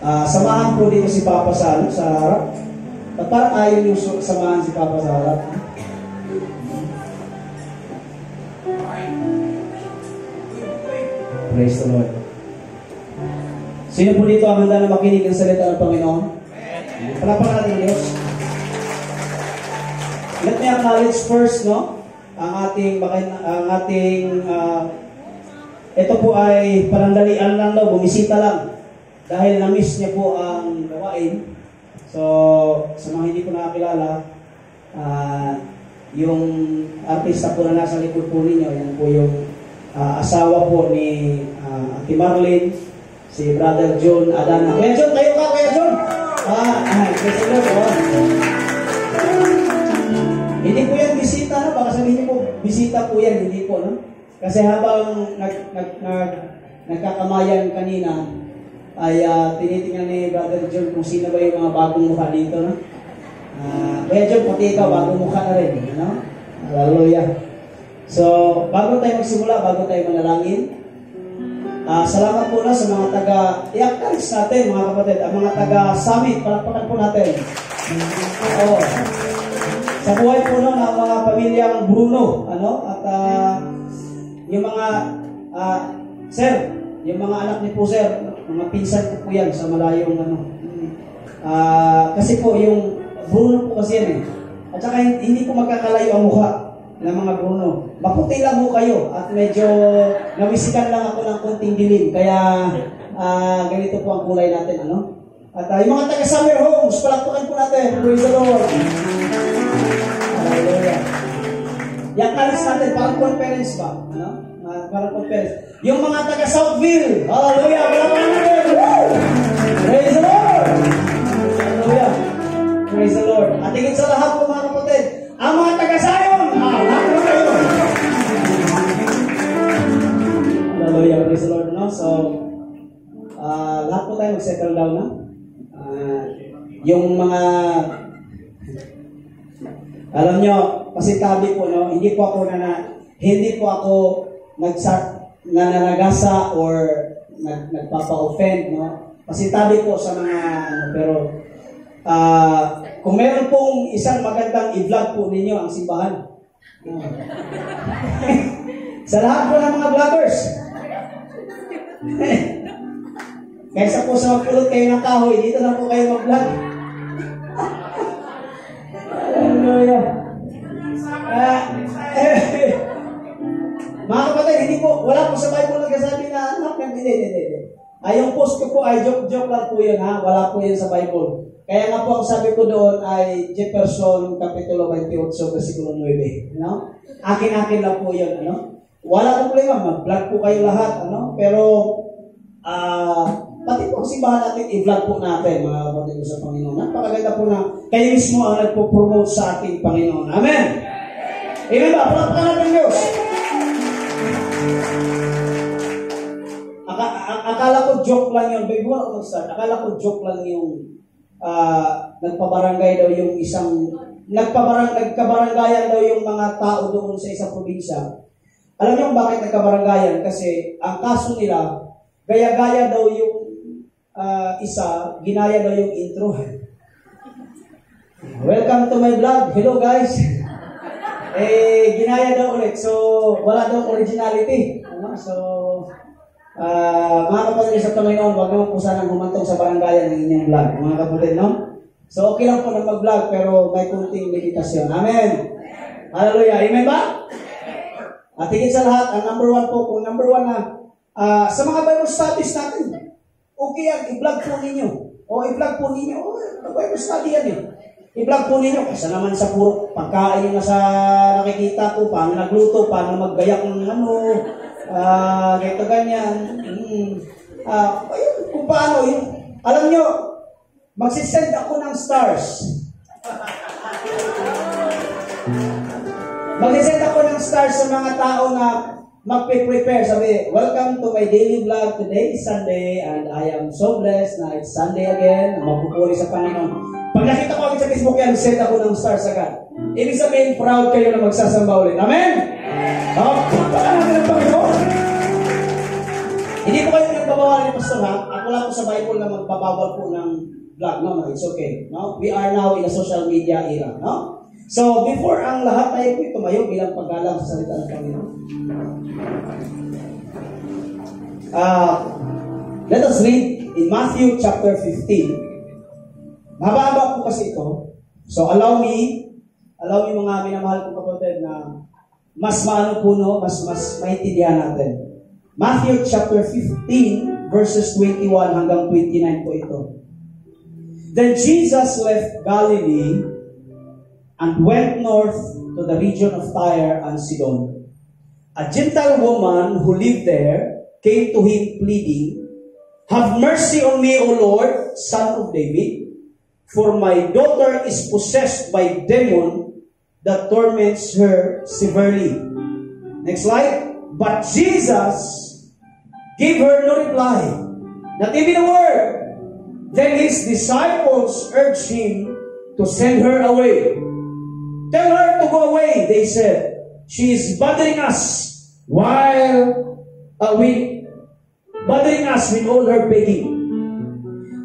Samahan po dito si Papa sa harap. At parang ayaw yung samahan si Papa sa harap. Praise the Lord. Sino po dito ang handa na makinig ng salita ng Panginoon? Palapakan natin ang Diyos. Let me acknowledge first, no? Ito po ay panandalian lang daw, bumisita lang. Dahil na-miss niya po ang gawain. So, sa mga hindi ko nakakilala, yung artista po na nasa likod po ninyo, yan po yung asawa po ni Ate Marlene, si Brother John Adana. Kuya John, tayo ka, Kuya John! Hindi po yan bisita, no? Baka sabihin niyo po, bisita po yan, hindi po, no? Kasi habang nagkakamayan kanina, ay tinitingnan ni Brother John kung sino ba yung mga bagong mukha dito, no? Kuya John, pati ikaw, bagong mukha na rin, no? Hallelujah. So, bago tayo magsimula, bago tayo manalangin, salamat po na sa mga i-acknowledge natin, mga kapatid, ang mga taga-summit, palakpakan po natin. Sa buhay po no, ng mga pamilyang Bruno, at yung mga, sir, yung mga anak ni po sir, mga pinsan po yan sa malayong kasi po yung Bruno po kasi yan eh. At saka hindi po magkakalayo ang mukha ng mga Bruno. Maputi lang po kayo at medyo nawisikan lang ako ng konting dilim. Kaya ganito po ang kulay natin, At yung mga taga-summer homes, palakpakan po natin. Praise the Lord. Hallelujah. Yung kalis natin, parang conference ba? Parang conference. Yung mga taga-Southville, hallelujah. Palakpakan natin. Praise the Lord. Hallelujah. Praise the Lord. At higit sa lahat po mga kapatid, ang mga taga-Zion, lahat po kayo. Hallelujah. Praise the Lord. So, lahat po tayo mag-settle down na. Yung mga alam nyo, kasi tabi po, hindi po ako nananagasa or nagpapa-offend, Kasi tabi po sa mga pero kung meron pong isang magandang i-vlog po ninyo ang simbahan. Sa lahat po ng mga vloggers. Kaysa po sa magpulot kayo ng kahoy, dito na po kayo mag-vlog. Hallelujah. Mga kapatid, wala po sa Bible nagsasabi na hindi. Yung post ko po ay joke lang po yun, Wala po yun sa Bible. Kaya nga po ang sabi ko doon ay Jefferson Kapitulo 28, versikulo 9. Akin lang po yun, Wala po problema, mag-vlog po kayo lahat, Pero, pati po simbahan natin, i-vlog po natin, mga kapatid ko sa Panginoon. Napakaganda po na kayo mismo ang nagpo-promote sa ating Panginoon. Amen! Amen ba? Palakpakan natin Diyos! Akala ko joke lang yun. Bago ako mag-start, akala ko joke lang yung nagpabarangay daw yung nagkabarangayan daw yung mga tao doon sa isang probinsya. Alam niyo kung bakit nagkabarangayan? Kasi ang kaso nila, gaya-gaya daw yung ginaya daw yung intro. Welcome to my vlog. Hello guys. Ginaya daw ulit. So, wala daw originality. So, mga kapatid sa Panginoon, huwag naman po sanang humantong sa barangayan ng inyong vlog. Mga kapatid, So, okay lang po na mag-vlog, pero may kunting limitasyon. Amen. Hallelujah. Amen ba? At higit sa lahat, ang number one po, kung number one sa mga Bible studies natin, okay yan, i-vlog po ninyo. I-vlog po ninyo. Bible study yan eh. I-vlog po ninyo. Kasi naman sa puro pagkain na sa nakikita ko, paano nagluto, paano maggayak ng ganito ganyan. Kung paano, alam nyo, magsisend ako ng stars. Magsisend ako ng stars sa mga tao na magpe-prepare. Sabi, welcome to my daily vlog. Today is Sunday and I am so blessed na it's Sunday again. Magpupuri sa Panginoon. Pag nakita ko agad sa Facebook yan, send ako ng stars agad. Ibig sabihin, proud kayo na magsasamba ulit. Amen? Punta ka natin ng Panginoon. Hindi ko kayo nagbabawalan ni Pastor ha. Ako wala po sa Bible na magbabawal po ng vlog. No, it's okay. No? We are now in a social media era. No? So, before ang lahat tayo po tumayo bilang paggalang sa salita ng Panginoon. Let us read in Matthew chapter 15. Mahaba po kasi ito. So, allow me mga minamahal kong kapatid na mas maano po, no? Mas maintindihan natin. Matthew chapter 15 verses 21 hanggang 29 po ito. Then Jesus left Galilee and went north to the region of Tyre and Sidon. A Gentile woman who lived there came to him pleading, "Have mercy on me, O Lord, Son of David, for my daughter is possessed by a demon that torments her severely." Next slide. But Jesus gave her no reply, not even a word. Then his disciples urged him to send her away. "Tell her to go away," they said. "She is bothering us bothering us with all her begging."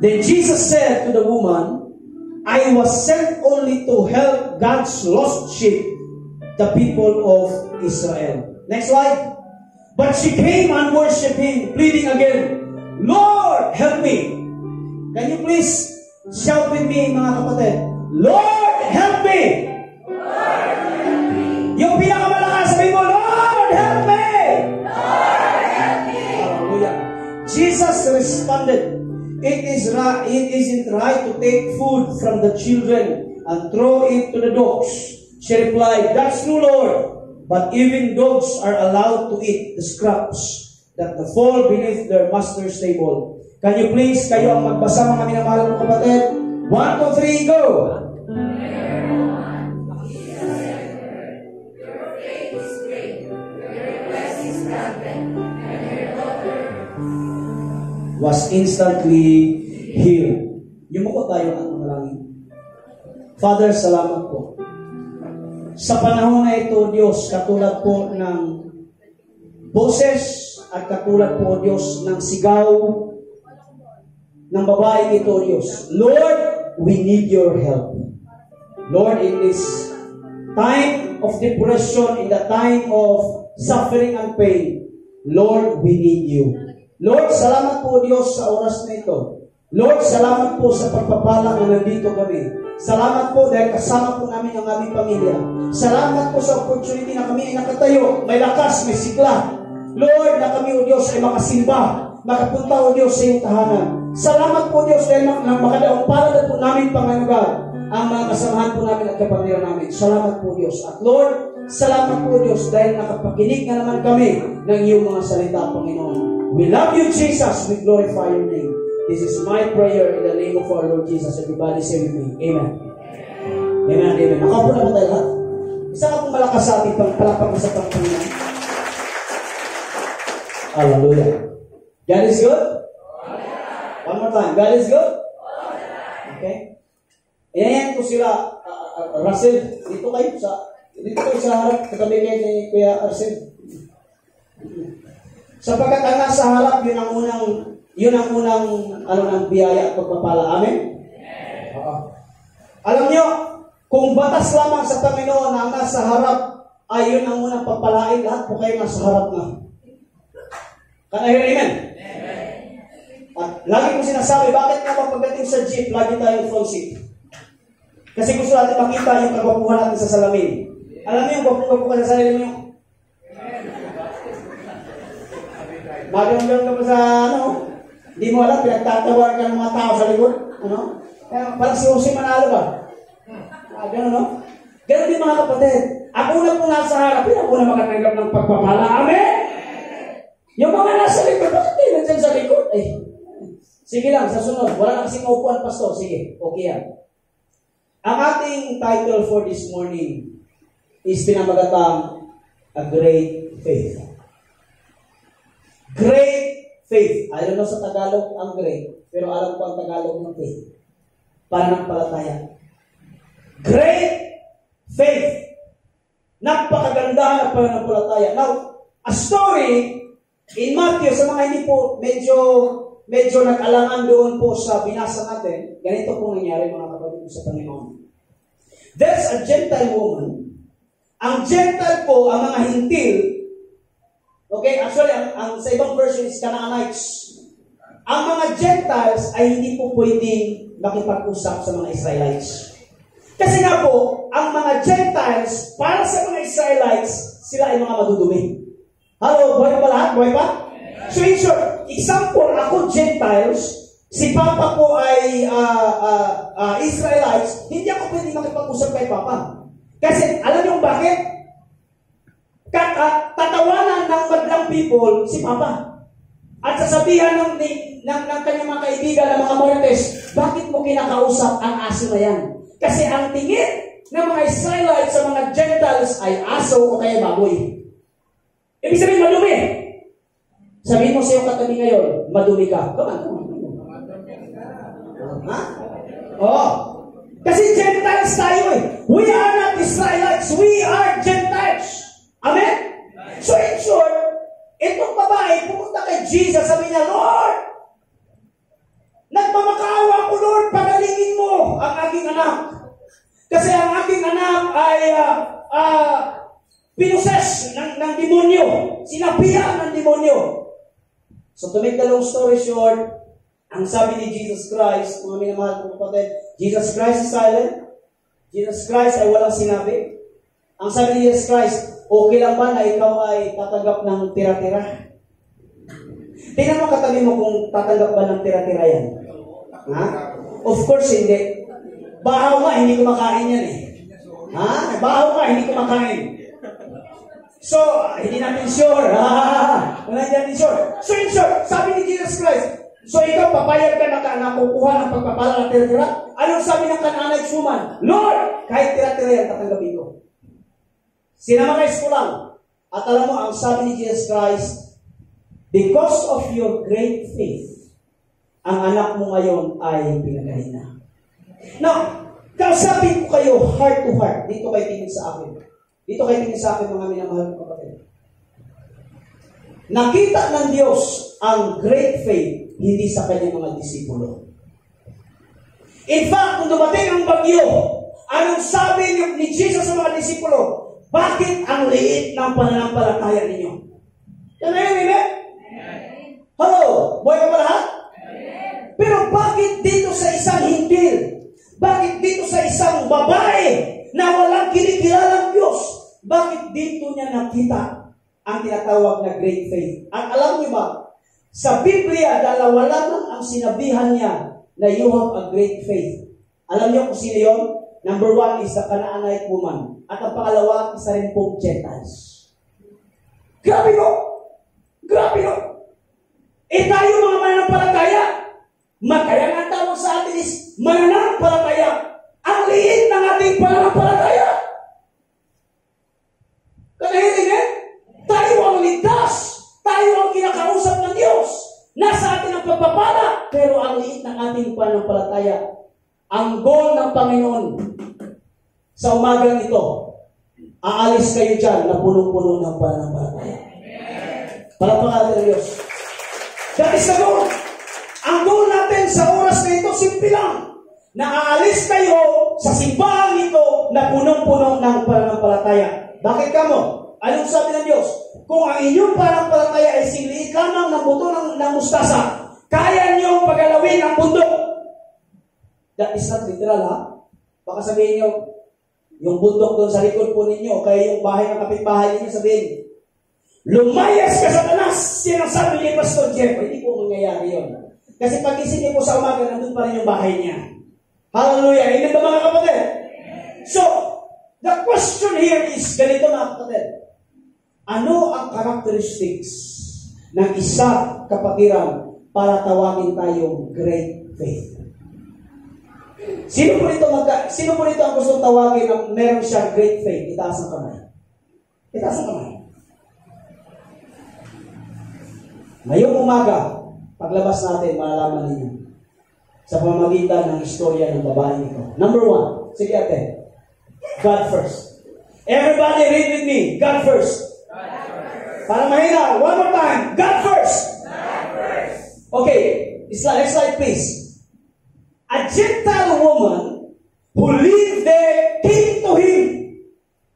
Then Jesus said to the woman, "I was sent only to help God's lost sheep, the people of Israel." Next slide. But she came and worshipped him, pleading again, "Lord, help me." Can you please shout with me, mga kapatid? Lord, help me! Lord, help me! Yung pinakamalakas, sabi mo, Lord, help me! Lord, help me! Hallelujah. Jesus responded, It isn't right to take food from the children and throw it to the dogs. She replied, "That's true, Lord. But even dogs are allowed to eat the scraps that fall beneath their master's table." Can you please, kayo ang magbasa, mga minamahal kong kapatid? 1, 2, 3, go! Was instantly healed. Yumuko tayo at manalangin. Father, salamat po. Sa panahon na ito, Diyos, katulad po ng boses at katulad po, Diyos, ng sigaw ng babae ito, Diyos. Lord, we need your help. Lord, in this time of depression, in the time of suffering and pain, Lord, we need you. Lord, salamat po, Diyos, sa oras na ito. Lord, salamat po sa pagpapala na nandito kami. Salamat po dahil kasama po namin ang aming pamilya. Salamat po sa opportunity na kami ay nakatayo. May lakas, may sigla. Lord, na kami, O Diyos, ay makasimba. Makapunta, O Diyos, sa iyong tahanan. Salamat po, Diyos, dahil makadaong palad po namin, Panginoon God, ang mga kasamahan po namin at kapamilya namin. Salamat po, Diyos. At Lord, salamat po, Diyos, dahil nakapakinig na naman kami ng iyong mga salita, Panginoon. We love you, Jesus. We glorify your name. This is my prayer in the name of our Lord Jesus. Everybody say with me, Amen. Amen, amen. Makaupo na po tayo lahat. Isa ka pong malakas sa ating palakpak sa Panginoon. Hallelujah. God is good? One more time. God is good? Okay. Ayan ko sila, Russell, dito kayo sa harap, katabi kayo ni Kuya Arcel. Sapagkat ang nasa harap, yun ang unang ng biyaya at pagpapala. Amen? Alam nyo, kung batas lamang sa Panginoon na ang nasa harap ay yun ang unang papalain, lahat po kayo nasa harap na. Can I hear amen? At lagi ko sinasabi, bakit nga pagdating sa jeep, lagi tayong front seat? Kasi gusto natin makita yung kagwapuhan natin sa salamin. Alam niyo yung gwapo ka sa salamin niyo? Magandang ka pa sa hindi mo alam, pinagtatawar ka ng mga tao sa likod. Kaya parang si Jose Manalo ba? Gano'n, no? Gano'n din mga kapatid. Ako na po nasa harap, ako na makatanggap ng pagpapala. Amen? Yung mga nasa likod, bakit din nandiyan sa likod? Sige lang, sa sunod. Wala na kasing upuan, pastor. Sige, okay yan. Ang ating title for this morning is pinamagatang A Great Faith. Great faith. I don't know sa Tagalog ang great, pero alam ko ang Tagalog ng faith. Pananampalataya. Great faith. Napakaganda na pananampalataya. Now, a story in Matthew, sa mga hindi po medyo medyo nag-alangan doon po sa binasa natin, ganito po nangyari mga kapatid sa Panginoon. There's a Gentile woman. Ang Gentile po, ang mga hintil, okay, actually, ang sa ibang version is Canaanites. Ang mga Gentiles ay hindi po pwedeng makipag-usap sa mga Israelites. Kasi nga po, ang mga Gentiles, para sa mga Israelites, sila ay mga madudumi. Hello, buhay pa lahat? Buhay pa? So in short, example, ako Gentiles, si Papa po ay Israelites, hindi ako pwedeng makipag-usap kay Papa. Kasi, alam niyo bakit? Tatawanan ng madlang people si Papa. At sasabihan ng kanyang mga kaibigan, ng mga Marites, bakit mo kinakausap ang aso na yan? Kasi ang tingin ng mga Israelites sa mga Gentiles ay aso o kaya baboy. Ibig sabihin, madumi. Sabihin mo sa iyong katabi ngayon, madumi ka. Come on. Ha? Oh. Kasi Gentiles tayo eh. We are not Israelites. We are Gentiles. Amen? So in short, itong babae, pumunta kay Jesus, sabi niya, Lord, nagmamakaawa ko, Lord, pagalingin mo ang aking anak. Kasi ang aking anak ay pinoses ng demonyo. Sinabihan ng demonyo. So to make the long story short, ang sabi ni Jesus Christ, mga minamahal kong kapatid, Jesus Christ is silent. Jesus Christ ay walang sinabi. Ang sabi ni Jesus Christ, okay lang ba na ikaw ay tatanggap ng tira-tira? Tingnan mo katabi mo kung tatanggap ba ng tira-tira yan. Ha? Of course, hindi. Bahaw nga, hindi kumakain yan eh. Ha? Bahaw nga, hindi kumakain. So, hindi natin sure. Wala natin sure. So, in short, sabi ni Jesus Christ, so ikaw, papayag ka na nakukuha ng pagpapala ng tira-tira? Anong sabi ng Canaanite woman? Lord, kahit tira-tira yan, tatanggapin ko. Sinamakays ko lang. At alam mo, ang sabi ni Jesus Christ, because of your great faith, ang anak mo ngayon ay pinagaling na. Now, kausapin ko kayo heart to heart. Dito kayo tingin sa akin. Dito kayo tingin sa akin, mga minamahal ko kapatid. Nakita ng Diyos ang great faith hindi sa kanyang mga disipulo. In fact, kung dumating ang bagyo, anong sabi ni Jesus sa mga disipulo? Bakit ang liit ng pananampalataya ninyo? Yan na yun, amen? Hello? Buhay ka ba lahat? Pero bakit dito sa isang hintil? Bakit dito sa isang babae na walang kinikilalang Diyos? Bakit dito niya nakita ang tinatawag na great faith? At alam niyo ba, sa Biblia, dalawa lamang ang sinabihan niya na you have a great faith. Alam niyo kung sino yun? Number one is the Canaanite woman. At ang pangalawa, isa rin pong Gentiles. Grabe no? Grabe no? Eh tayo mga mananampalataya. Kaya nga tawag sa atin is mananampalataya. Ang liit ng ating pananampalataya. Kanahirin eh? Tayo ang ligtas. Tayo ang kinakausap ng Diyos. Nasa atin ang pagpapala. Pero ang liit ng ating pananampalataya. Ang goal ng Panginoon sa umagang ito, aalis kayo dyan na punong-puno ng pananampalataya. Palakpakan natin ng Diyos. That is the goal. Ang goal natin sa oras na ito, simple lang. Na aalis kayo sa simbahan ito na punong-puno ng pananampalataya. Bakit kamo? Anong sabi ng Diyos? Kung ang inyong pananampalataya ay singliit lamang ng buto ng mustasa, kaya niyong pagalawin ang bundok. That is not literal, ha? Baka sabihin niyo, yung bundok doon sa likod po ninyo, kaya yung bahay ng kapitbahay ninyo, sabihin, lumayas ka Satanas! Sinasabi ni Pastor Jeff. Hindi po mangyayari yun. Kasi pag-isip niyo po sa umaga, nandun pa rin yung bahay niya. Hallelujah! Amen ba mga kapatid? So, the question here is, ganito mga kapatid. Ano ang characteristics ng isa kapatiran para tawagin tayong great faith? Sino po nito ang gustong tawagin na meron siyang great faith? Itaas ang kamay. Itaas ang kamay. Ngayong umaga, paglabas natin, malalaman ninyo sa pamamagitan ng istorya ng babae nito. Number one, sige ate, God first. Everybody read with me, God first. Para mahina, one more time, God first. God first. Okay, Slide please. A Gentile woman who lived there came to him,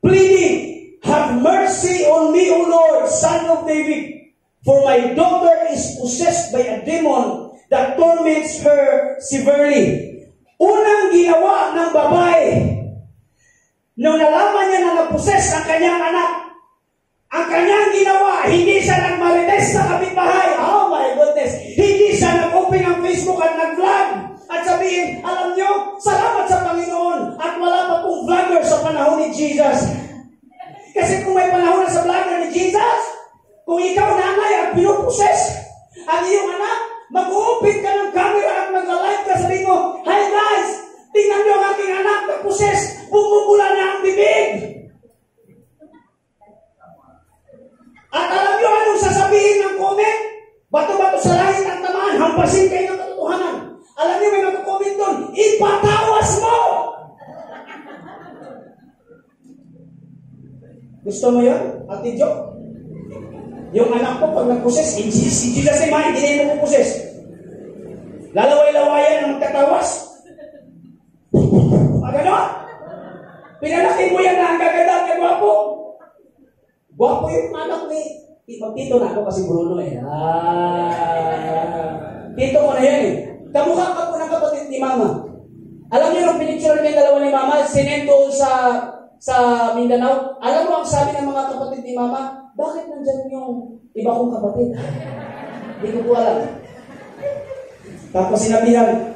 pleading, "Have mercy on me, O Lord, Son of David, for my daughter is possessed by a demon that torments her severely." Unang ginawa ng babae, nung nalaman niya na naposes ang kanyang anak, ang kanyang ginawa, hindi siya nagmarites sa kapitbahay. Oh my goodness! Hindi siya nag-open ng Facebook at nag-vlog at sabihin, "Alam niyo, salamat sa Panginoon at wala pa pong vlogger sa panahon ni Jesus." Kasi kung may panahon na sa vlogger ni Jesus, kung ikaw nanay at pinuposes ang iyong anak, mag-open ka ng camera at mag-live ka, sabihin mo, "Hi guys, tingnan niyo ang aking anak na poses, bumubula na ang bibig." At alam niyo anong sasabihin ng comment? Bato-bato sa langit ang tamaan, hampasin kayo ng katotohanan. Alam niyo may mag-comment doon, "Ipatawas mo!" Gusto mo yun, Ate Jo? Yung anak ko pag nagposes, si Jesus ay mahal, hindi na mo poses. Lalaway-lawayan ang magtatawas. Gano'n? Pinalaki mo yan na ang gaganda at gwapo. Gwapo yung anak ni Tito na ako kasi Bruno eh. Tito ko na yan eh. Kamukha ka po ng kapatid ni Mama. Alam niyo nung pinicture niya dalawa ni Mama, sinend doon sa Mindanao. Alam mo ang sabi ng mga kapatid ni Mama, "Bakit nandyan yung iba kong kapatid?" Hindi ko po alam. Tapos sinabihan,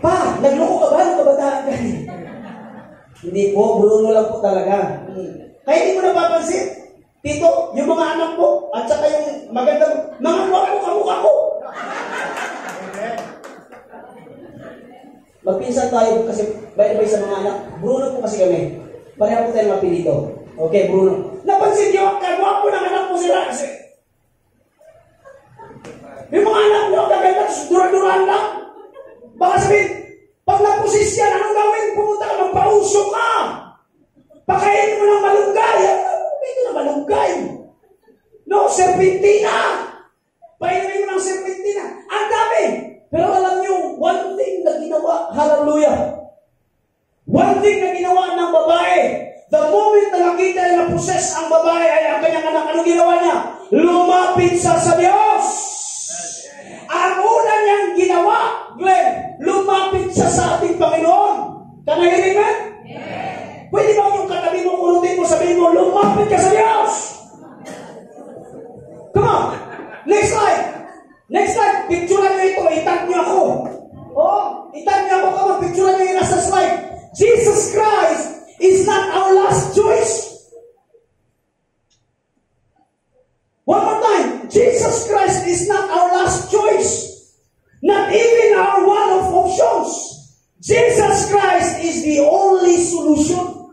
"Pa, nagloko ka ba ng kabataan ka?" Hindi po, Bruno lang po talaga. Kaya hindi mo napapansin, Tito, yung mga anak ko, at saka yung magandang, mga gwapo kamukha ko. Magpinsan tayo kasi bay-bay sa mga anak. Bruno po kasi kami. Pareho po tayo mapilito. Okay, Bruno. Napansin niyo, kagwapo ng anak ko sila. Yung mga anak niyo, kaganda, dura-duraan lang. Baka sabihin, pag napusis yan, anong gawin? Pumunta ka, magpausok ka. Pakainin mo ng malunggay. Ito na malunggay. No, serpentina. Painin mo ng serpentina. Ang dami. Pero alam niyo, one thing na ginawa, hallelujah. One thing na ginawa ng babae, the moment na nakita na poses ang babae ay ang kanyang anak, anong ginawa niya? Lumapit sa Diyos. Ang una niyang ginawa, Glenn, lumapit siya sa ating Panginoon. Kanahilig man? Yes. Pwede ba yung katabi mo, kurutin mo, sabihin mo, lumapit ka sa Diyos? Come on. Next slide. Next slide. Picturean niyo ito. Itag niyo ako. Oh, itag niyo ako. Come on. Picturean niyo yung nasa slide. Jesus Christ is not our last choice. One more time. Jesus Christ is not our last choice. Not even our one of options. Jesus Christ is the only solution.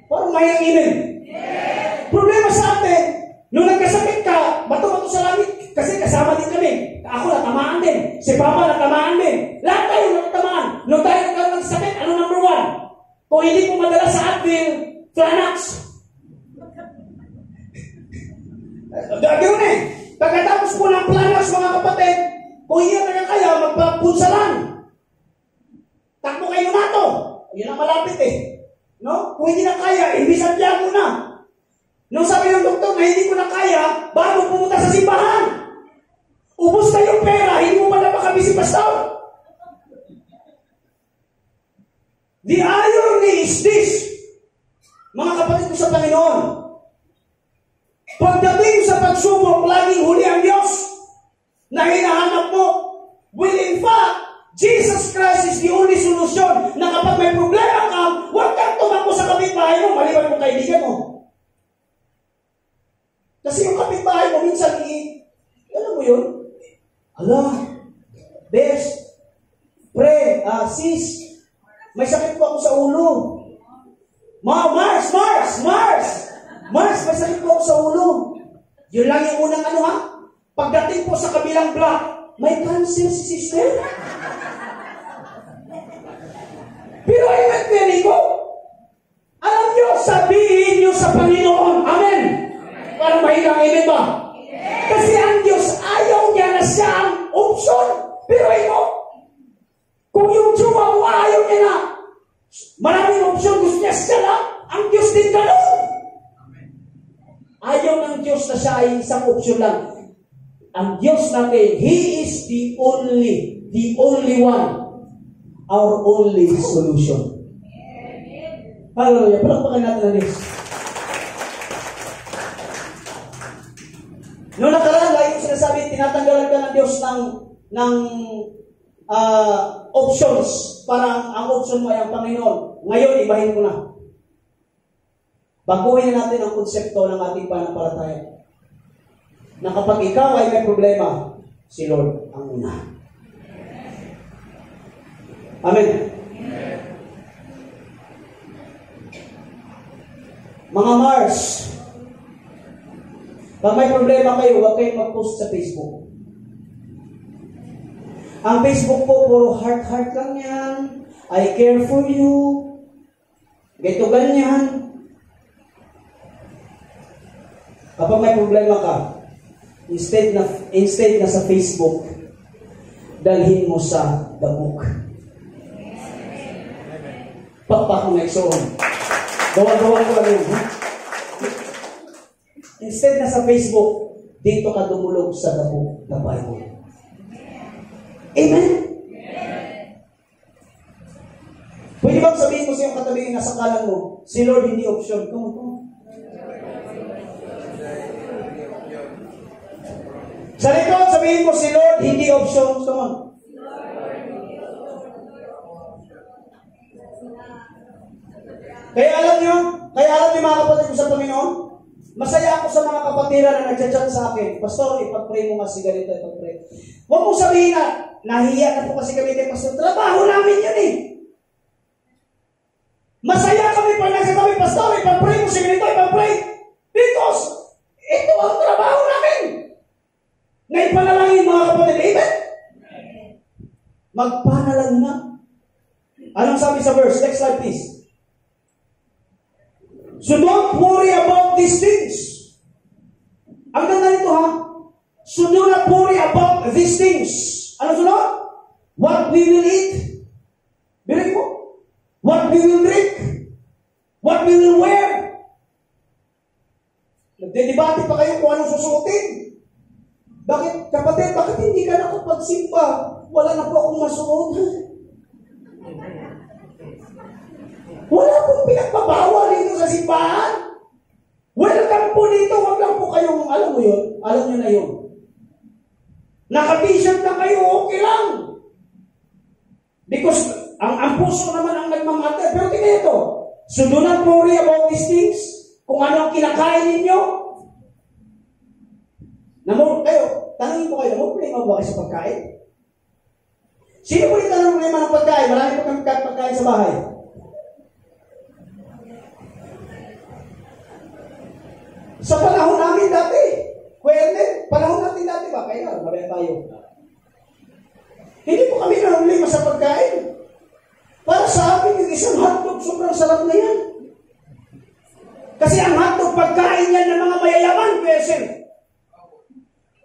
Parang may ang amen. Yes. Problema sa atin, nung nagkasakit ka, bato-bato sa langit, kasi kasama din kami. Ako natamaan din. Si Papa natamaan din. Lahat tayo natamaan. Nung tayo nagkaroon ng sakit, ano number one? Kung hindi po madala sa Advil, Flanax. Gagawin eh. Pagkatapos po ng Flanax, mga kapatid, kung hindi na kaya, magpapunsalan. Takbo kayo na to. Yun ang malapit eh. No? Kung hindi na kaya, Santiago na. Nung sabi ng doktor na hindi ko na kaya, bago pumunta sa simbahan. Ubus na yung pera, hindi mo pa napakabisi pastor. The irony is this, mga kapatid ko sa Panginoon. Pagdating sa pagsubok, laging huli ang Diyos na hinahanap mo. Well, in fact, Jesus Christ is the only solution na kapag may problema ka, huwag kang tumakbo sa kapitbahay mo, maliban mong kaibigan mo. Kasi yung kapitbahay mo, minsan, alam mo yun? Allah, bes, pre, sis, may sakit po ako sa ulo. Mars, may sakit po ako sa ulo. Yun lang yung unang ano ha? Pagdating po sa kabilang block, may cancer si sister. Pero amen, Perico. Alam nyo, sabihin nyo sa Panginoon, amen. Para mahilang amen ba? Kasi ang Diyos ayaw niya na siya ang option. Pero ito, kung yung jowa mo ayaw niya na, maraming opsyon, gusto niya siya lang, ang Diyos din gano'n. Ayaw ng Diyos na siya ay isang opsyon lang. Ang Diyos natin, He is the only one, our only solution. Hallelujah. Palakpakan natin ang Diyos. Noong nakaraan, lagi ko sinasabi, tinatanggalan ka ng Diyos ng options. Parang ang option mo ay ang Panginoon. Ngayon, ibahin mo na. Baguhin natin ang konsepto ng ating pananampalataya. Na kapag ikaw ay may problema, si Lord ang una. Amen. Mga Mars, pag may problema kayo, huwag kayong mag-post sa Facebook. Ang Facebook po, puro heart lang yan. I care for you. Ganito ganyan. Kapag may problema ka, instead na sa Facebook, dalhin mo sa the book. Pakpak mo nagsoon. Gawa-gawa ko lang yun. Instead na sa Facebook, dito ka dumulog sa the book, the Bible. Amen? Pwede bang sabihin mo sa iyong katabi na sa kalan mo, si Lord hindi option. Come on. Sa likod, sabihin mo, si Lord, hindi option. Come on. Kaya alam niyo mga kapatid ko sa Panginoon, masaya ako sa mga kapatiran na nagchat-chat sa akin. Pastor, ipag-pray mo kasi ganito, ipag-pray. Huwag mo sabihin na, nahiya na po kasi kami kay Pastor. Trabaho namin yun eh. Masaya kami pag nagsasabi, Pastor, ipag-pray mo si ganito, ipag-pray. Because, ito ang trabaho namin. Ngayon panalangin mga kapatid, amen? Magpanalangin na. Anong sabi sa verse? Next slide please. So don't worry about these things. Ang ganda nito ha. So do not worry about these things. Ano sunod? What we will eat. Bilang mo. What we will drink. What we will wear. Nagdedebate pa kayo kung anong susuotin. Bakit, kapatid, bakit hindi ka nakapagsimba? Wala na po akong masuot. Wala pong pinagpabawal dito sa simbahan. Welcome po dito. Wag lang po kayong, alam mo yun? Alam nyo na yun. Naka-t-shirt na kayo, okay lang. Because, ang puso naman ang nagmamatter. Pero tingnan ito. So do not worry about these things. Kung ano ang kinakain ninyo. Tanungin ko kayo, problema ba kayo sa pagkain? Sino po yung tanong problema ng pagkain? Marami po kami pagkain sa bahay. Sa panahon namin dati, panahon natin dati ba? Kaya marami tayo. Hindi po kami problema sa pagkain. Para sa amin, yung isang hotdog, sobrang sarap na yan. Kasi ang hotdog, pagkain yan ng mga mayayaman, person.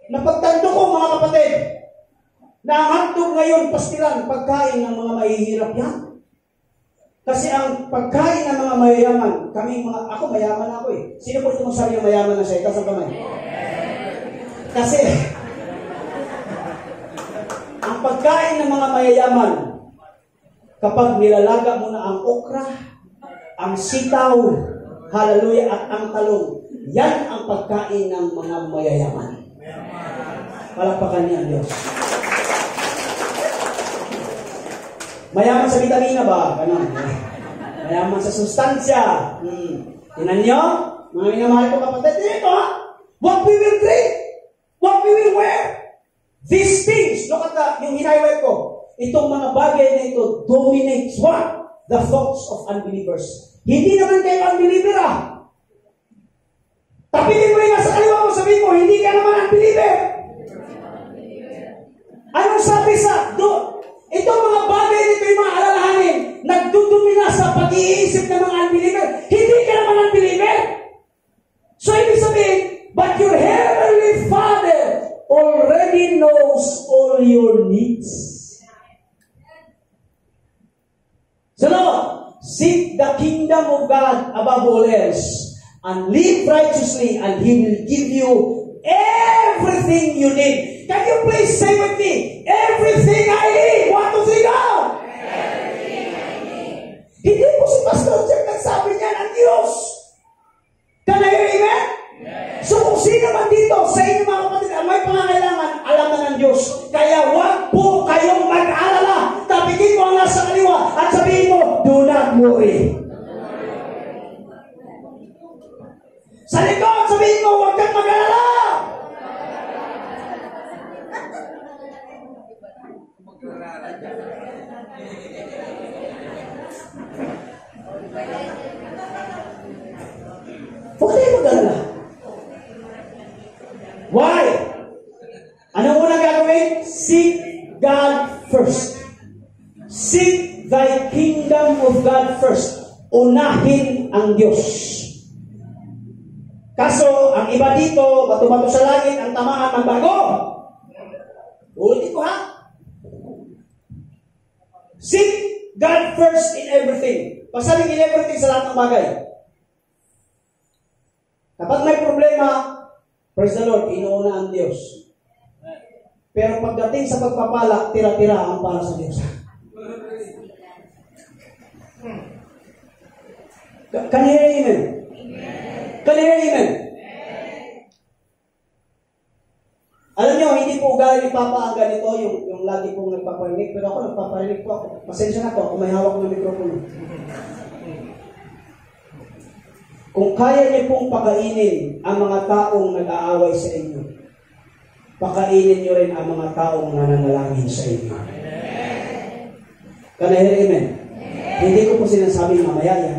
Napagtanto ko mga kapatid, na ang hotdog ngayon, pastilan, pagkain ng mga mahihirap yan. Kasi ang pagkain ng mga mayayaman, ako mayaman ako eh. Sino po ito masabi ng mayaman na siya? Itaas ang kamay. Kasi, ang pagkain ng mga mayayaman, kapag nilalaga mo na ang okra, ang sitaw, hallelujah, at ang talong, yan ang pagkain ng mga mayayaman. Palakpakan niya ang Diyos. Mayaman sa vitamina ba? Ganon. Mayaman sa sustansya. Tinan nyo? Mga minamahal ko kapatid. Dito ha? What we will drink. What we will wear. These things. Look at yung hinighlight ko. Itong mga bagay na ito dominates what? The thoughts of unbelievers. Hindi naman kayo unbeliever ah. Tapilin mo rin sa kaliwa mo, sabihin mo, hindi ka naman unbeliever. Anong sabi sa doon? Itong mga bagay nito yung mga alalahanin, nagdudumina sa pag-iisip ng mga unbeliever. Hindi ka naman unbeliever. So, ibig sabihin, but your heavenly Father already knows all your needs. So now, seek the kingdom of God above all else, and live righteously, and He will give you everything you need. Can you please say with me, everything I need? 1, 2, 3, go! Everything I need. Hindi po si Pastor Jack nagsabi niya ng Diyos. Can I hear amen? Yes. So kung sino man dito, sa inyo mga kapatid, ang may pangangailangan, alam na ng Diyos. Kaya wag po kayong mag-alala. Tapikin mo ang nasa kaliwa at sabihin mo, do not worry. Sa likod, sabihin mo, huwag kang mag-alala. Huwag kayo mag-alala. Why? Anong unang gagawin? Seek God first. Seek thy kingdom of God first. Unahin ang Diyos. Kaso, ang iba dito, bato-bato sa langit, ang tamaan ng bago. Ulitin ko ha. Seek God first in everything. Pasabing in everything sa lahat ng bagay. Kapag may problema, praise the Lord, inuuna ang Diyos. Pero pagdating sa pagpapala, tira-tira ang para sa Diyos. Can you hear amen? Can you hear amen? Alam nyo, hindi po ugali ni Papa ang ganito, yung lagi pong nagpaparinig. Pero ako, nagpaparinig po ako. Pasensya na po, ako may hawak ng mikropono. Kung kaya niyo pong pakainin ang mga taong nag-aaway sa inyo, pakainin niyo rin ang mga taong nananalangin sa inyo. Can I hear amen? Hindi ko po sinasabi mamaya yan.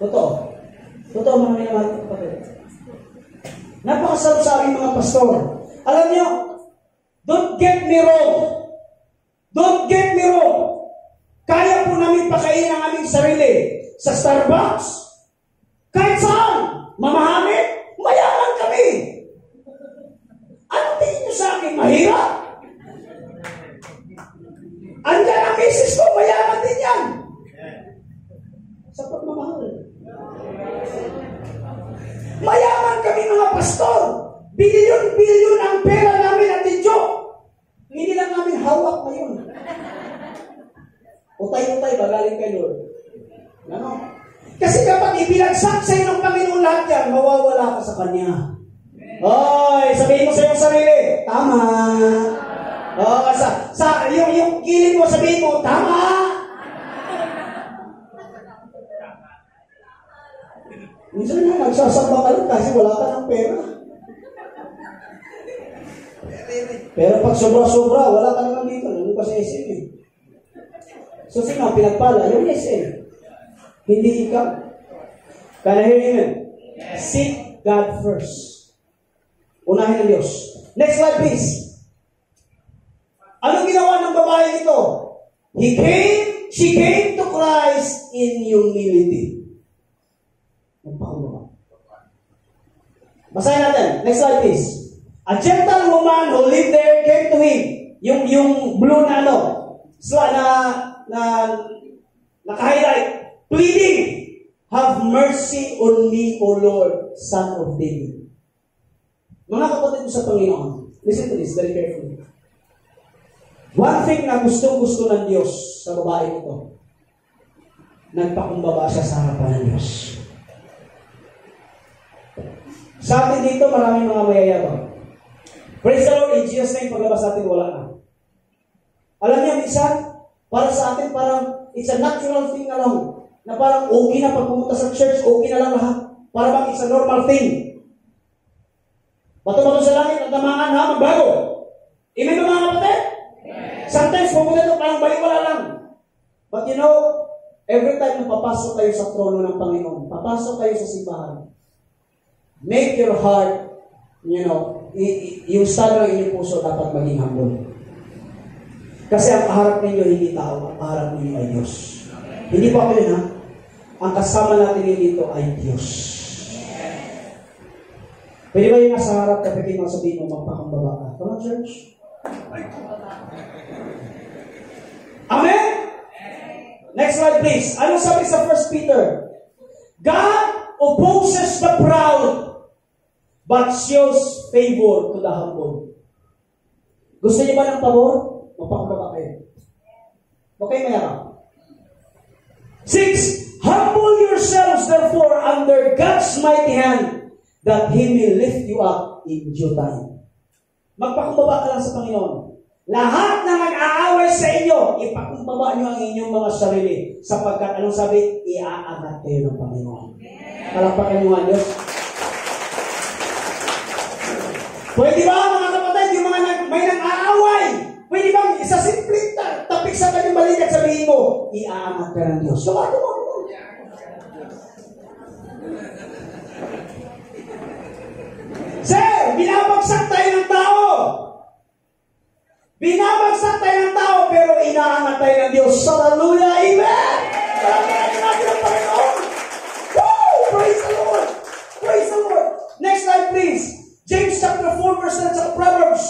Totoo. Totoo mga minamahal ko kapatid. Napakasarap sa aming mga pastor. Alam niyo, don't get me wrong. Don't get me wrong. Kaya po namin pakainin ang aming sarili sa Starbucks. Kahit saan. Mamahamit. Mayaman kami. Ano tingin niyo sa akin? Mahirap? Andyan ang misis ko. Mayaman din yan. Sa pagmamahal. Mayaman kami mga pastor. Bilyon-bilyon ang pera namin at tidyo. Hindi lang namin hawak ngayon. Utay-utay ba galing kay Lord? Ano? Kasi kapag ibinagsak sa iyo ng Panginoon lahat yan, mawawala ka sa Kanya. Oy, sabihin mo sa iyong sarili, tama. Oh, yung kilig mo, sabihin mo, tama. Minsan nga, nagsasamba ka lang kasi wala ka ng pera. Pero pag sobra-sobra, wala ka naman dito. Nandun ka sa SM eh. So, sino ang pinagpala? Yung SM. Hindi ikaw. Can I hear amen? Seek God first. Unahin ang Diyos. Next slide, please. Anong ginawa ng babae nito? She came to Christ in humility. Magpakulo. Basahin natin. Next slide, please. A gentle woman who lived there came to him. Yung blue na ano, na naka-highlight, pleading, have mercy on me, O Lord, Son of David. Mga kapatid ko sa Panginoon, listen to this very carefully. One thing na gustong-gusto ng Diyos sa babae ito, nagpakumbaba siya sa harapan ng Diyos. Sa atin dito, maraming mga mayayabang. Praise the Lord, in Jesus' name, paglabas natin, wala na. Alam niyo, minsan, para sa atin, parang it's a natural thing na lang. Na parang okay na pag pumunta sa church, okay na lang lahat. Para bang it's a normal thing. Bato-bato sa langit, at tamangan na, magbago. Amen ba mga kapatid? Sometimes, pumunta ito, parang baliwala lang. But you know, every time na papasok kayo sa trono ng Panginoon, papasok kayo sa simbahan, make your heart, yung stand ng inyong puso dapat maging humble. Kasi ang kaharap ninyo hindi tao, ang kaharap ninyo ay Diyos. Hindi pa ako yun ha? Ang kasama natin dito ay Diyos. Pwede ba yung nasa harap kapag yung sabihin mo magpakumbaba ka? Come on, church. Amen? Next slide please. Ano sabi sa 1 Peter? God opposes the proud, but shows favor to the humble. Gusto niyo ba ng pabor? Magpakababa kayo. Okay, mayroon. 6. Humble yourselves therefore under God's mighty hand, that He may lift you up in due time. Magpakumbaba ka lang sa Panginoon. Lahat na nag-aaway sa inyo, ipakumbaba nyo ang inyong mga sarili. Sapagkat, anong sabi? Iaangat kayo ng Panginoon. Palakpakan nyo nga Diyos. Pwede ba mga kapatid, yung mga may nag-aaway? Pwede bang isa simple tapik sa kanyang balikat, sabihin mo, iaangat ka ng Diyos. So, ano mo? Sir, binabagsak tayo ng tao. Binabagsak tayo ng tao, pero inaangat tayo ng Diyos. Hallelujah, amen! Palakpakan natin ang Panginoon. Woo! Praise the Lord! Praise the Lord! Next slide, please. James chapter 4, verse 9 sa Proverbs.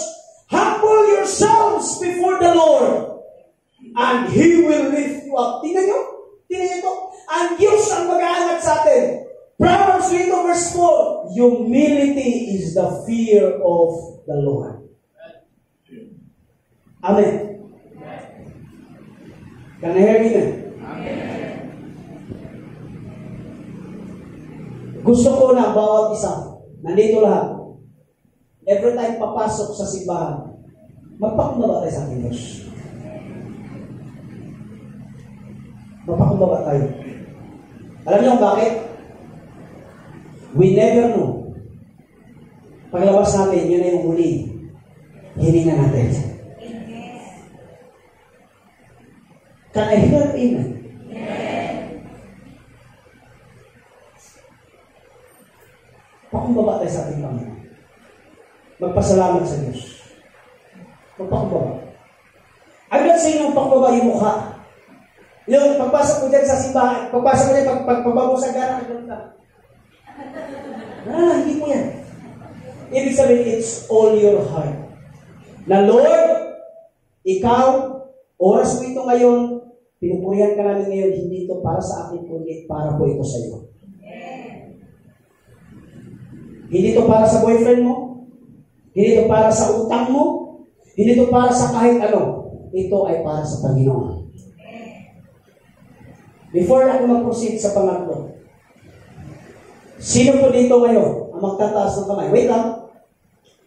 Humble yourselves before the Lord, and He will lift you up. Tingnan nyo? Tingnan nyo ito? Ang Diyos ang mag-aangat sa atin. Proverbs 3 verse 4. Humility is the fear of the Lord. Amen. Can I hear you? Amen. Gusto ko na bawat isa, nandito lahat, every time papasok sa simbahan, magpakumbaba tayo sa ating Diyos. Magpakumbaba tayo. Alam niyo bakit? We never know. Paglabas natin, yun na yung muli. Hininga natin. Can I hear amen? Pakumbaba tayo sa ating Panginoon. Magpasalamat sa Diyos. Magpakumbaba. I'm not saying yung pakumbaba yung mukha. Yung pagpasok mo dyan sa simbahan, pagpasok mo dyan, pagbago sa gara, hindi mo yan. Ibig sabihin, it's all your heart. Na Lord, ikaw, oras mo ito ngayon, pinupurihan ka namin ngayon, hindi ito para sa akin, kundi para po ito sa iyo. Hindi ito para sa boyfriend mo, hindi ito para sa utang mo, hindi ito para sa kahit ano. Ito ay para sa Panginoon. Before ako mag-proceed sa pangatlo, sino po dito ngayon ang magtataas ng kamay? Wait lang.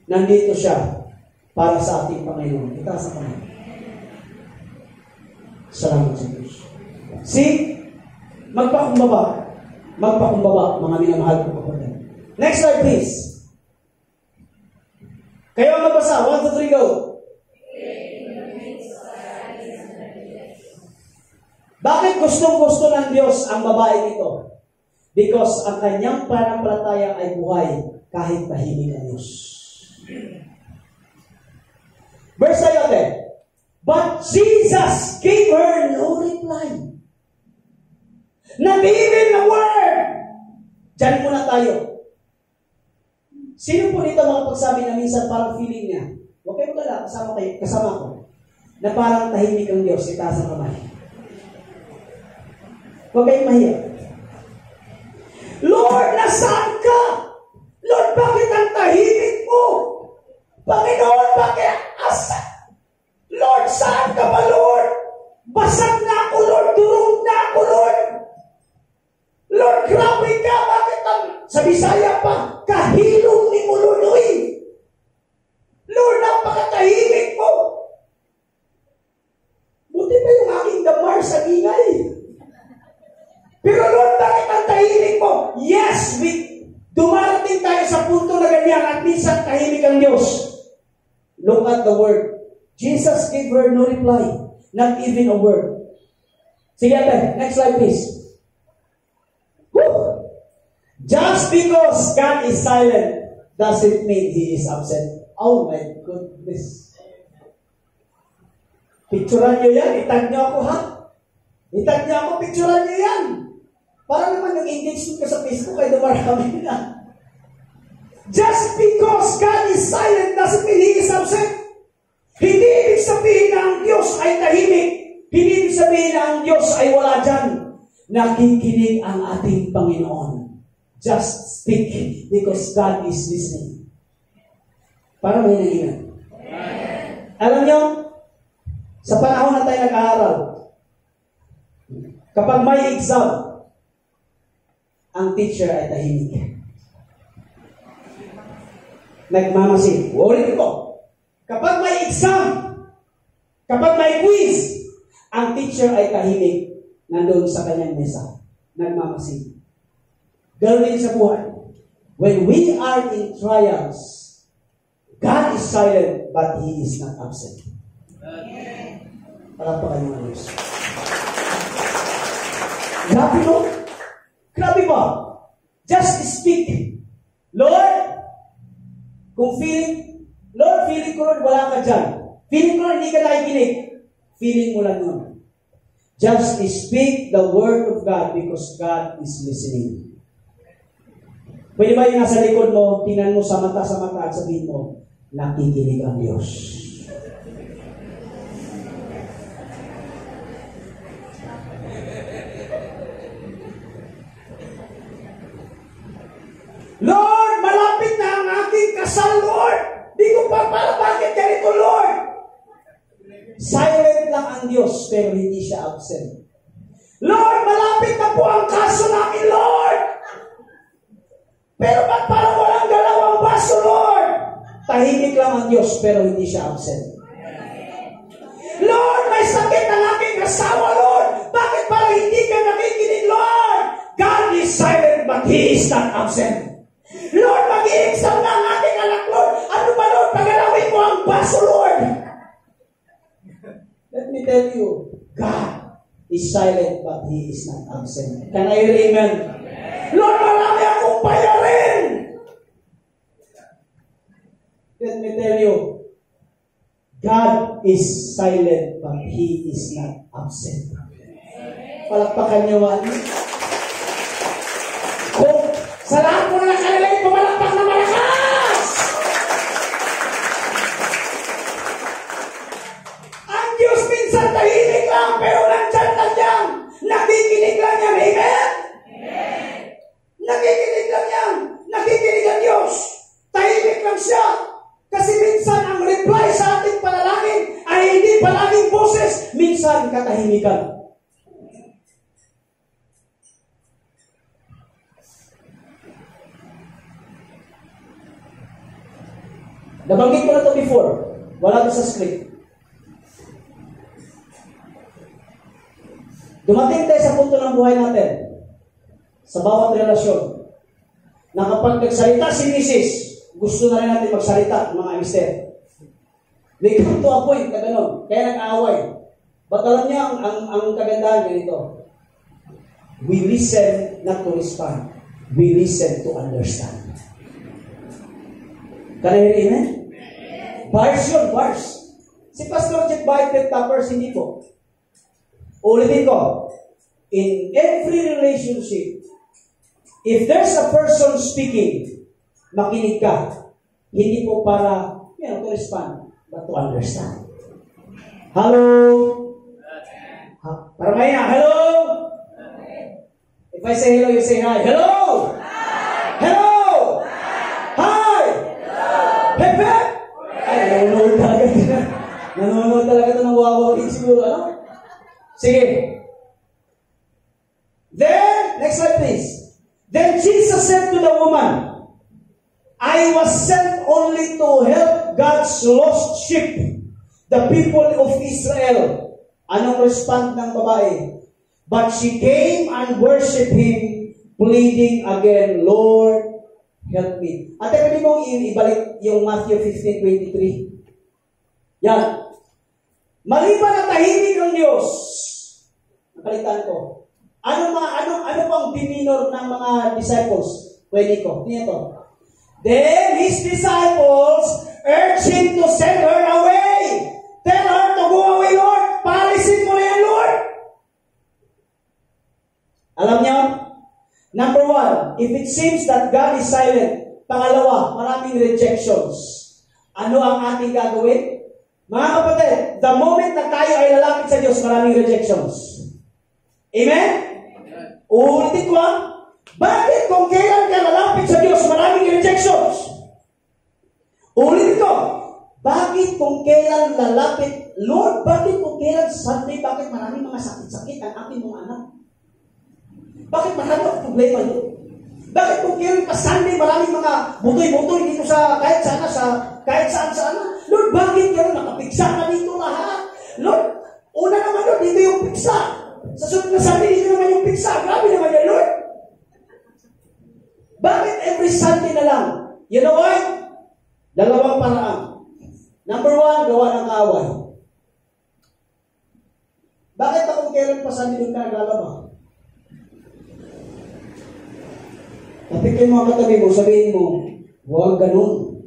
Nandito siya para sa ating Panginoon. Itaas ang kamay. Salamat sa Diyos. See? Magpakumbaba. Magpakumbaba, mga minamahal ko kapatid. Next slide, please. Kayo ang magbasa. 1, 2, 3, go. Bakit gustong-gusto ng Diyos ang babae ito? Because ang kanyang pananampalataya ay buhay kahit tahimik ang Diyos. Verse 8. But Jesus gave her no reply. Not even a word. Diyan muna tayo. Sino po dito makapagsabi na minsan parang feeling niya? Huwag kayo magala, kasama ko. Na parang tahimik ang Diyos, itaas ang kamay. Huwag kayong mahiya. Lord, nasaan ka? Lord, bakit ang tahimik mo? Panginoon, bakit? Asa? Lord, saan ka ba, Lord? Basag na ako, Lord. Durog na ako, Lord. Lord, grabe ka. Bakit sa Bisaya pa? Kahilong ni Mulunoy. Lord, napakatahimik mo. Buti pa yung aking damar sa ingay. Pero Lord, bakit ang tahimik mo? Yes, dumarating tayo sa punto na ganyan at minsan tahimik ang Diyos. Look at the word. Jesus gave her no reply. Not even a word. Sige ate, next slide please. Woo! Just because God is silent doesn't mean He is absent. Oh my goodness. Picturean nyo yan. Itag nyo ako ha. Itag nyo ako, picturean nyo yan. Para naman nag-engage ka sa Facebook ay dumarami na. Just because God is silent doesn't mean He is absent. ang Diyos ay tahimik, hindi sabihin na ang Diyos ay wala dyan. Nakikinig ang ating Panginoon. Just speak because God is listening. Para may naingat. Alam nyo, sa panahon na tayo nag-aaral, kapag may exam, ang teacher ay tahimik. Nagmamasid. Ulit ko. Kapag may exam, kapag may quiz, ang teacher ay tahimik. Nandun sa kanyang mesa. Nagmamasid. Ganoon din sa buhay. When we are in trials, God is silent, but He is not absent. Palapakan yung Diyos. Grabe no? Grabe ba? Just speak. Lord, kung feeling ko Lord, wala ka dyan. Feeling ko Lord, hindi ka nakikinig. Feeling mo lang yun. Just speak the word of God because God is listening. Pwede ba yung nasa likod mo, tingnan mo sa mata at sabihin mo, nakikinig ang Diyos. Lord, malapit na ang aking kasal, Lord. Di ko pa para bakit ganito, Lord? Silent lang ang Diyos, pero hindi siya absent. Lord, malapit na po ang kaso namin, Lord. Pero ba't parang walang galaw ang baso, Lord? Tahimik lang ang Diyos, pero hindi siya absent. Lord, may sakit ang aking asawa, Lord. Bakit parang hindi ka nakikinig, Lord? God is silent, but He is not absent. Lord, mag-i-exam na ang aking anak, Lord. Ano ba, Lord? Pagalawin mo ang baso, Lord. Let me tell you, God is silent, but He is not absent. Can I hear amen? Lord, marami akong bayarin. Let me tell you, God is silent, but He is not absent. Palakpakan niyo ba? Kung sa lahat mo na nakalagay, pumalakpak na malakas! Ang Diyos minsan tahimik lang, pero nandyan lang yan. Nakikinig lang yan. Amen? Nakikinig lang yan. Nakikinig ang Diyos. Tahimik lang siya. Kasi minsan ang reply sa ating panalangin ay hindi palaging boses. Minsan katahimikan. Nabanggit ko na ito before. Wala ito sa script. Dumating tayo sa punto ng buhay natin sa bawat relasyon na kapag nagsalita si Mrs., gusto na rin natin magsalita ng mga mister. May come to a point na gano'n. Kaya nag-aaway. But alam niya ang kagandahan ganito. We listen not to respond. We listen to understand. Can I hear amen? Bars yun, bars. Si Pastor Jet Biden Tappers, hindi po. Ulitin ko. In every relationship, if there's a person speaking, makinig ka. Hindi po para, to respond, but to understand. Hello? Para may na, hello? If I say hello, you say hi. Hello? Hi. Hello? Hi. Hello. Hep, hep. Ay, nanonood talaga ito. Nanonood talaga ito ng wawawin siguro, ano? Sige. Then, next slide please. Then Jesus said to the woman, I was sent only to help God's lost sheep, the people of Israel. Anong response ng babae? But she came and worshipped Him, pleading again, Lord, help me. At pwede mong ibalik yung Matthew 15:23. Yan. Maliban na tahimik ang Diyos. Napalitan ko. Ano pang demeanor ng mga disciples? Pwede ko. Dito. Then His disciples urged Him to send her away. Tell her to go away, Lord. Paalisin mo na yan, Lord. Alam niyo? Number one, if it seems that God is silent. Pangalawa, maraming rejections. Ano ang ating gagawin? Mga kapatid, the moment na tayo ay lalapit sa Diyos, maraming rejections. Amen? Uulitin ko ha. Bakit kung kailan ka lalapit sa Diyos, maraming rejections? Uulitin ko. Bakit kung kailan lalapit, Lord, bakit kung kailan Sunday, bakit maraming mga sakit-sakit ang ating mga anak? Bakit maraming problema doon? Bakit kung kailan pa Sunday, maraming mga butoy-butoy dito sa kahit saan. Lord, bakit gano'n? Nakapiksa na dito lahat. Lord, una naman Lord, dito yung piksa. Sa sunod na Sunday, dito naman yung piksa. Grabe naman yan, Lord. Bakit every Sunday na lang? You know why? Dalawang paraan. Number 1, gawa ng kaaway. Bakit kung kailan pa Sunday doon ka naglalaba? Tapikin mo ang katabi mo, sabihin mo, huwag ganun.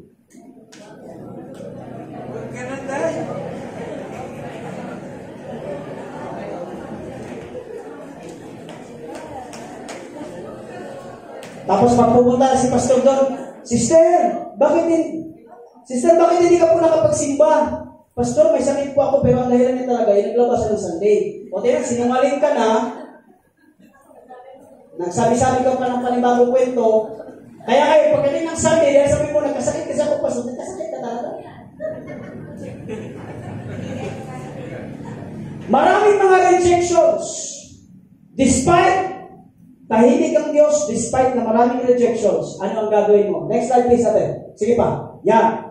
Tapos magpupunta si pastor doon, Sister, bakit hindi ka po nakapagsimba? Pastor, may sakit po ako, pero ang dahilan niya talaga, yung naglabasan ng Sunday. O tiyan, sinungaling ka na, nagsabi-sabi ka pa ng panibagong kwento, kaya kayo, pagdating ng Sunday, dahil sabi mo, nagkasakit kasi ako, pastor, nagkasakit ka talaga. Maraming mga rejections. Despite tahimik ang Diyos, despite na maraming rejections, ano ang gagawin mo? Next slide please, ate. Sige pa. Yan.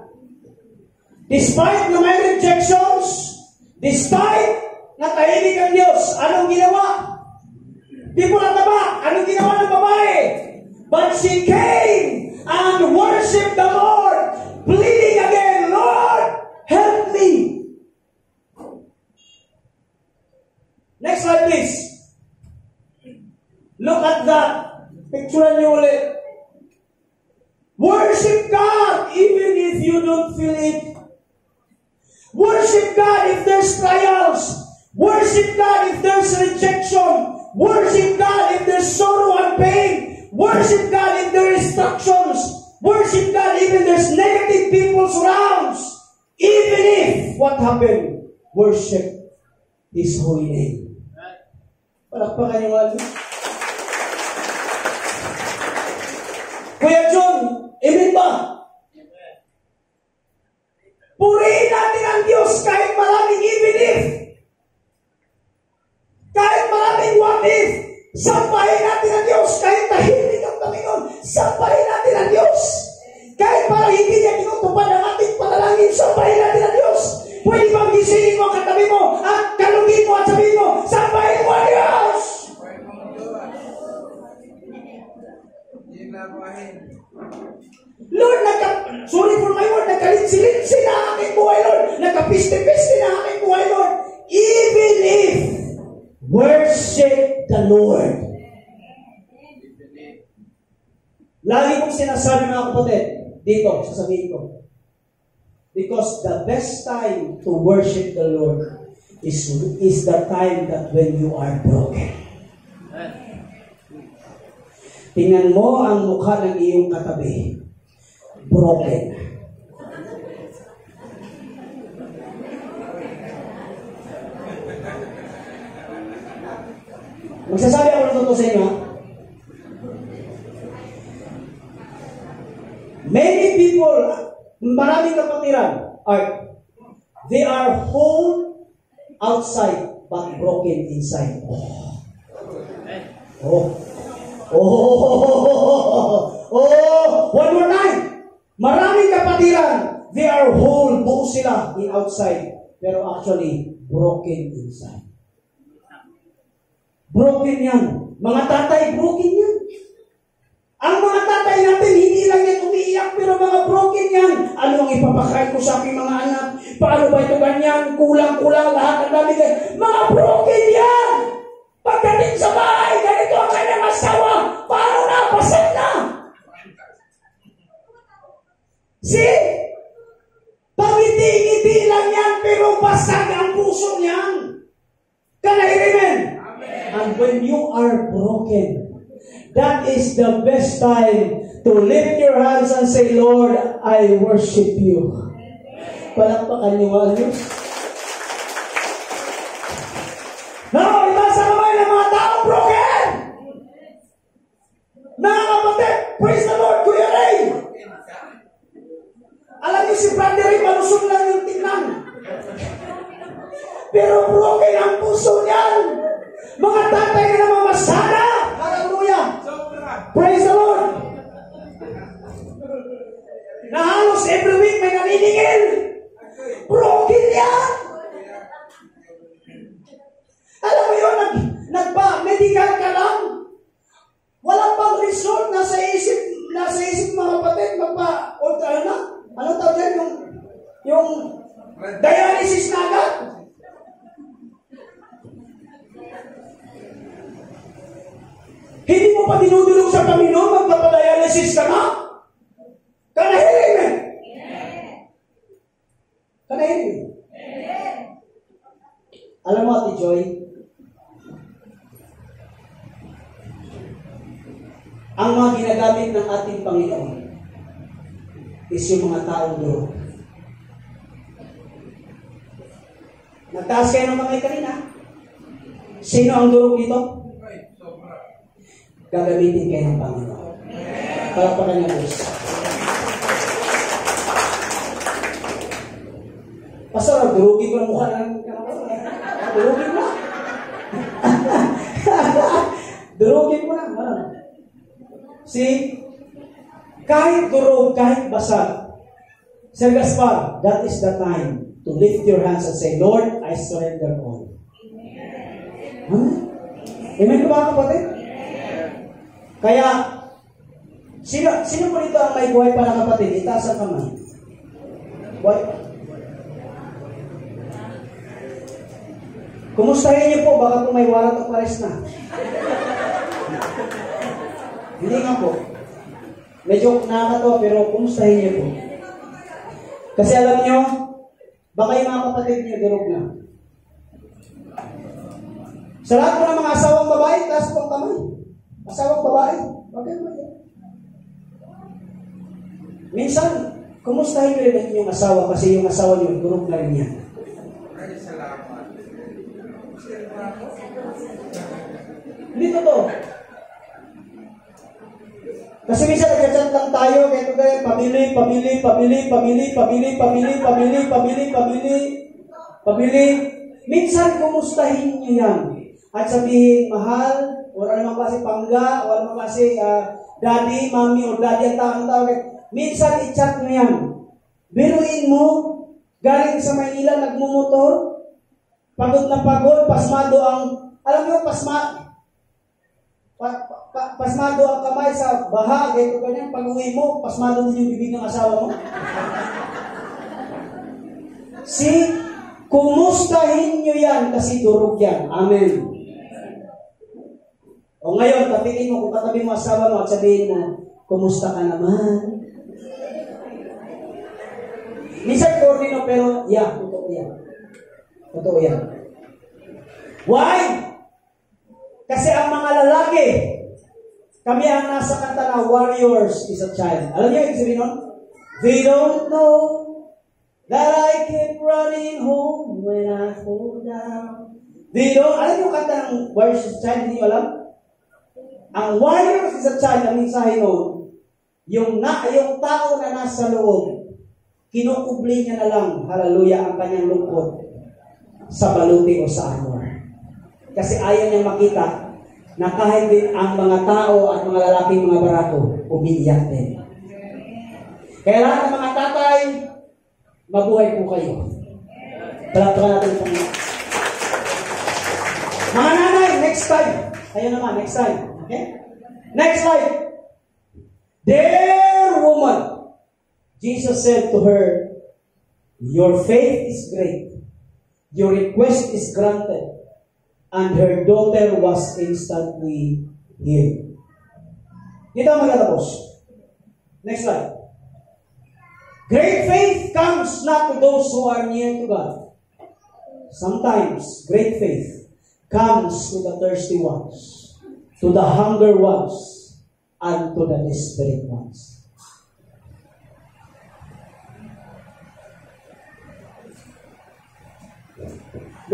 Despite na may rejections, despite na tahimik ang Diyos, anong ginawa? Di po nataba. Anong ginawa ng babae? But she came and worshiped the Lord, pleading again, Lord, help me. Next slide please. Look at that. Picture niyo ulit. Worship God even if you don't feel it. Worship God if there's trials. Worship God if there's rejection. Worship God if there's sorrow and pain. Worship God if there are instructions. Worship God even if there's negative people surrounds. Even if, what happened? Worship His holy name. Palakpakan niyo nga. Kuya John, amen ba? Purihin natin ang Diyos kahit maraming even if. Kahit maraming what if. Sampahin natin ang Diyos kahit tahimik ang Panginoon. Sampahin natin ang Diyos. Kahit parang hindi niya tinutupad ang ating panalangin, sampahin natin ang Diyos. Pwede bang gisingin mo ang katabi mo at kalugin mo at sabihin mo, sampahin mo ang Diyos! Lord, sorry for my word, nagkalinsi-linsi na aking buhay, Lord. Nagkapiste-piste na aking buhay, Lord. Even if, worship the Lord. Lagi kong sinasabi mga kapatid, dito, sasabihin ko. Because the best time to worship the Lord is the time that when you are broken. Tingnan mo ang mukha ng iyong katabi. Broken. Magsasabi ako ng totoo sa inyo. Many people, maraming kapatiran, they are whole outside but broken inside. One more time. Maraming kapatiran, they are whole, buo sila in outside, pero actually broken inside. Broken yan. Mga tatay, broken yan. Ang mga tatay natin, hindi lang yan umiiyak, pero mga broken yan. Ano ang ipapakain ko sa aking mga anak? Paano ba ito ganyan? Kulang-kulang lahat ang dami ganyan. Mga broken yan! Pagdating sa bahay, ganito ang kanyang asawa. Paano na? Pasal na! See? Pangiti-ngiti lang yan, pero basag ang puso niyan. Can I amen? And when you are broken, that is the best time to lift your hands and say, Lord, I worship you. Palakpakan niyo ang Diyos. Now, itaas ang kamay ng mga taong broken! Mga kapatid, praise the Lord, Kuya Ray! Alam niyo si Brother Ray, malusog lang yung tingnan. Pero broken ang puso niyan. Mga tatay na namamasada. Hallelujah! Praise the Lord! Na halos every week may naniningil. Broken yan! Alam mo yun, nagpa-medical ka lang. Walang pang result, nasa isip mga kapatid, ano tawag yan, yung dialysis na agad. Hindi mo pa dinudulog sa Panginoon, magpapadialysis ka na? Kanahirin eh. Kanahirin. Alam mo, Ate Joy, ang mga ginagamit ng ating Panginoon is yung mga taong durog. Nagtaas kayo ng kamay kanina. Sino ang durog dito? Gagamitin kayo ng Panginoon. Palakpakan niya, Diyos. Pastor, durugin ko ng mukha ng durugin mo na. Durugin mo na. See, kahit durog, kahit basag, Sir Gaspar, that is the time to lift your hands and say, Lord, I surrender all. Amen? Amen ba, kapatid? Kaya, sino po dito ang may buhay para kapatid? Itaas ang kamay. Buhay. Kumustahin niyo po, baka po may warrant of arrest na. Hindi nga po. Medyo nakakatawa, pero kumustahin niyo po. Kasi alam niyo, baka yung mga kapatid niyo durog na. Sa lahat po ng mga asawang babae, taas po ang kamay. Asawang babae. Okay ba yun? Minsan, kumustahin niyo rin yung asawa kasi yung asawa niyo, durog na rin yan. Hindi totoo. Kasi minsan nagchat lang tayo, kaya pamili. Minsan kumustahin niyo yan. At sabihin, mahal, o anumang klase pangga, o anumang klase daddy, mommy, o daddy ang tawag. Minsan i-chat mo yan. Biruin mo, galing sa Maynila, nagmumotor, pagod na pagod, pasmado ang, alam mo, pasmado ang kamay sa baha, ganito ganyan, pag-uwi mo, pasmado din yung bibig ng asawa mo. See, kumustahin nyo yan kasi durog yan. Amen. O ngayon, tapiin mo, kung katabi mo asawa mo at sabihin mo, kumusta ka naman? Minsan koordino, pero totoo yan. Totoo yan. Why? Kasi ang mga lalaki, kami ang nasa kanta na warriors is a child. Alam niyo yung sabihin nun? They don't know that I keep running home when I fall down. They don't, alam niyo yung kanta ng warriors is a child? Hindi niyo alam? Ang warriors is a child, ang mensahe nun, yung tao na nasa loob, kinukubli niya na lang, hallelujah, ang kanyang lungkot sa baluti o sa armor. Kasi ayaw niyang makita na kahit din ang mga tao at mga lalaking mga barako, umiiyak din. Kaya lahat ng mga tatay, mabuhay po kayo. Palakpakan natin ito. Mga nanay, next time. Kayo naman, next time. Okay? Next slide. Dear woman, Jesus said to her, your faith is great. Your request is granted. And her daughter was instantly healed. Dito ang magtatapos. Next slide. Great faith comes not to those who are near to God. Sometimes, great faith comes to the thirsty ones, to the hunger ones, and to the desperate ones.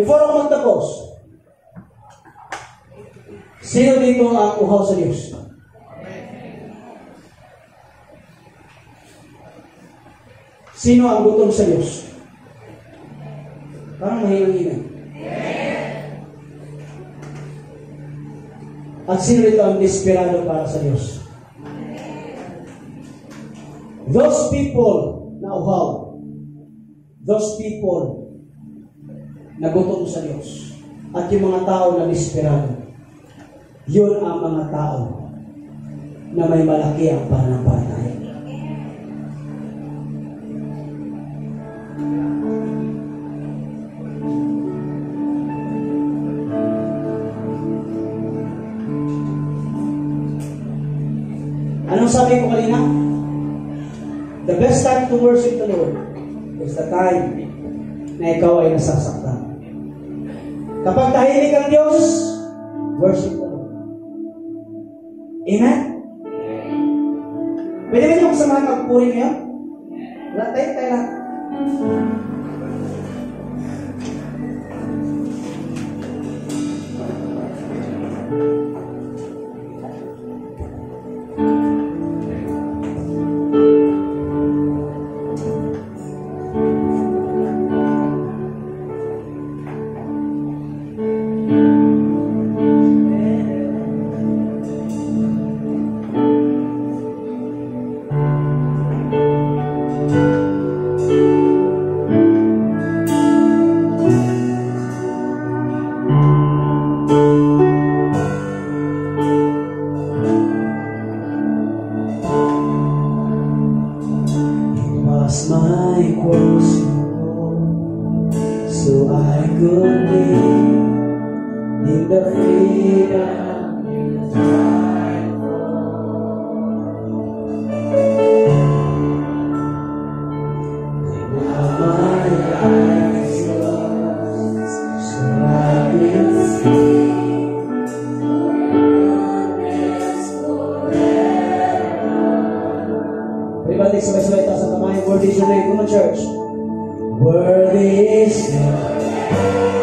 Before ako magtapos, sino dito ang uhaw sa Diyos? Sino ang gutom sa Diyos? Parang mahilang-hilang. At sino ito ang desperado para sa Diyos? Those people na uhaw, those people na gutom sa Diyos, at yung mga tao na desperado, yun ang mga tao na may malaki ang pananampalataya. Anong sabi ko kanina? The best time to worship the Lord is the time na ikaw ay nasasaktan. Kapag tahimik ang Diyos, worship the Lord. Amen? Pwede ba niyo kasamahan magpuri ngayon? Wala tayo lang. Worthy is your name. Come on, church. Worthy is your name.